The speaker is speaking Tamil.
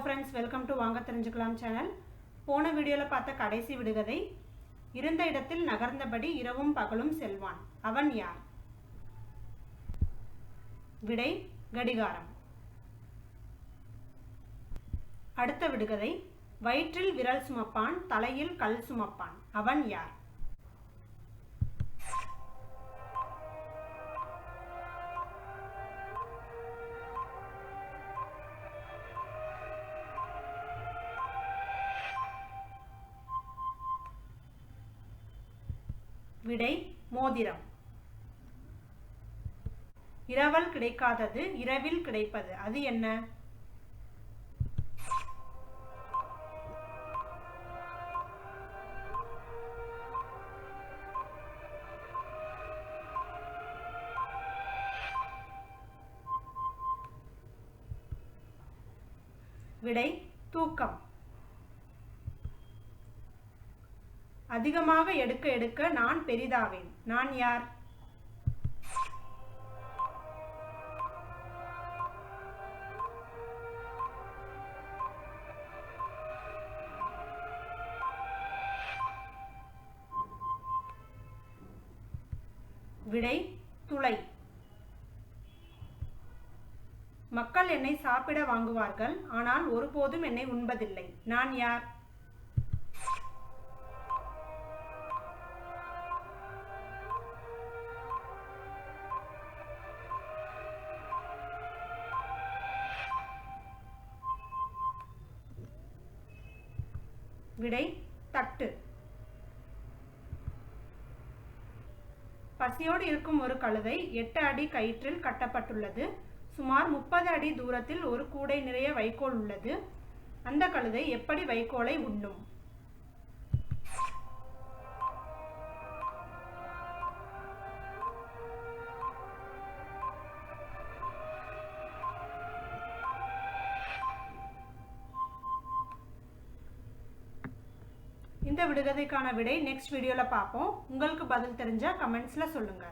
friends, welcome to வாங்க தெரிஞ்சுக்கலாம் சேனல். போன வீடியோல பார்த்த கடைசி விடுகதை இருந்த இடத்தில் நகர்ந்தபடி இரவும் பகலும் செல்வான். அவன் யார்? விடை கடிகாரம். அடுத்த விடுகதை வயிற்றில் விரல் சுமப்பான், தலையில் கல் சுமப்பான். அவன் யார்? விடை மோதிரம். இரவல் கிடைக்காதது இரவில் கிடைப்பது, அது என்ன? விடை தூக்கம். அதிகமாக எடுக்க எடுக்க நான் பெரிதாவேன். நான் யார்? விடை துளை. மக்கள் என்னை சாப்பிட வாங்குவார்கள், ஆனால் ஒருபோதும் என்னை உண்பதில்லை. நான் யார்? விடை தட்டு. பசியோடு இருக்கும் ஒரு கழுதை 8 அடி கயிற்றில் கட்டப்பட்டுள்ளது. சுமார் 30 அடி தூரத்தில் ஒரு கூடை நிறைய வைக்கோல் உள்ளது. அந்த கழுதை எப்படி வைக்கோலை உண்ணும்? இந்த விடுகதைக்கான விடை நெக்ஸ்ட் வீடியோல பார்ப்போம். உங்களுக்கு பதில் தெரிஞ்சா கமெண்ட்ஸ்ல சொல்லுங்க.